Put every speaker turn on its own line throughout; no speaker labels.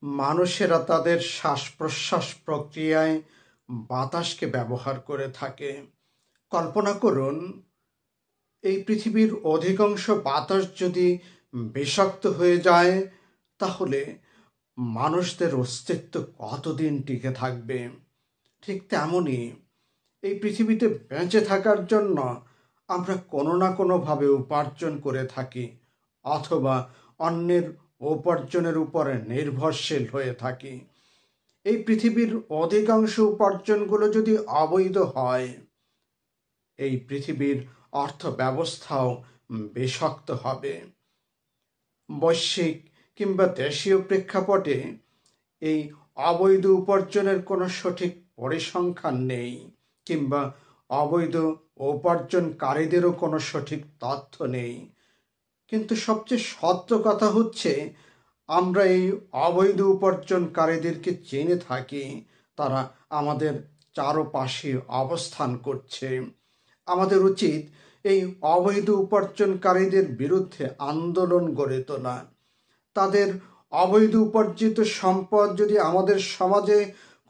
মানুষেরা তাদের শ্বাস প্রশ্বাস প্রক্রিয়ায় বাতাসকে ব্যবহার করে থাকে। কল্পনা করুন, এই পৃথিবীর অধিকাংশ বাতাস যদি বিষাক্ত হয়ে যায়, তাহলে মানুষদের অস্তিত্ব কতদিন টিকে থাকবে। ঠিক তেমনই এই পৃথিবীতে বেঁচে থাকার জন্য আমরা কোনো না কোনোভাবে উপার্জন করে থাকি, অথবা অন্যের উপার্জনের উপরে নির্ভরশীল হয়ে থাকি। এই পৃথিবীর অধিকাংশ উপার্জনগুলো যদি অবৈধ হয়, এই পৃথিবীর অর্থ ব্যবস্থাও বিষাক্ত হবে। বৈশ্বিক কিংবা দেশীয় প্রেক্ষাপটে এই অবৈধ উপার্জনের কোনো সঠিক পরিসংখ্যান নেই, কিংবা অবৈধ উপার্জনকারীদেরও কোনো সঠিক তথ্য নেই। কিন্তু সবচেয়ে সত্য কথা হচ্ছে, আমরা এই অবৈধ উপার্জনকারীদেরকে চিনে থাকি। তারা আমাদের চারপাশে অবস্থান করছে। আমাদের উচিত এই অবৈধ উপার্জনকারীদের বিরুদ্ধে আন্দোলন গড়ে তোলা। তাদের অবৈধ উপার্জিত সম্পদ যদি আমাদের সমাজে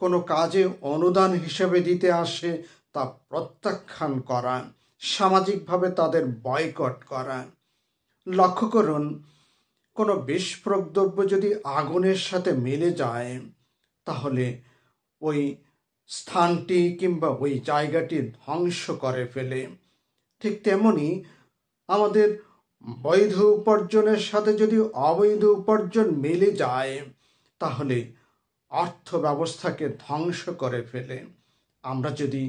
কোনো কাজে অনুদান হিসেবে দিতে আসে, তা প্রত্যাখ্যান করা, সামাজিকভাবে তাদের বয়কট করা। লক্ষ্য করুন, কোনো বিস্ফোরক দ্রব্য যদি আগুনের সাথে মিলে যায়, তাহলে ওই স্থানটি কিংবা ওই জায়গাটি ধ্বংস করে ফেলে। ঠিক তেমনি আমাদের বৈধ উপার্জনের সাথে যদি অবৈধ উপার্জন মিলে যায়, তাহলে অর্থ ব্যবস্থাকে ধ্বংস করে ফেলে। আমরা যদি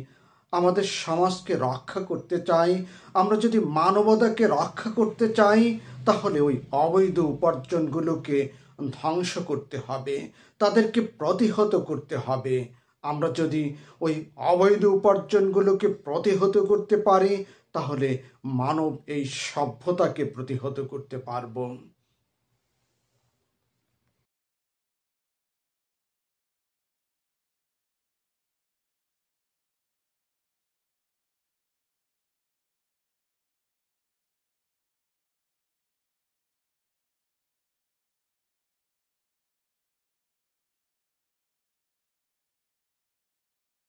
আমাদের সমাজকে রক্ষা করতে চাই, আমরা যদি মানবতাকে রক্ষা করতে চাই, তাহলে ওই অবৈধ উপার্জনগুলোকে ধ্বংস করতে হবে, তাদেরকে প্রতিহত করতে হবে। আমরা যদি ওই অবৈধ উপার্জনগুলোকে প্রতিহত করতে পারি, তাহলে মানব এই সভ্যতাকে প্রতিহত করতে পারব।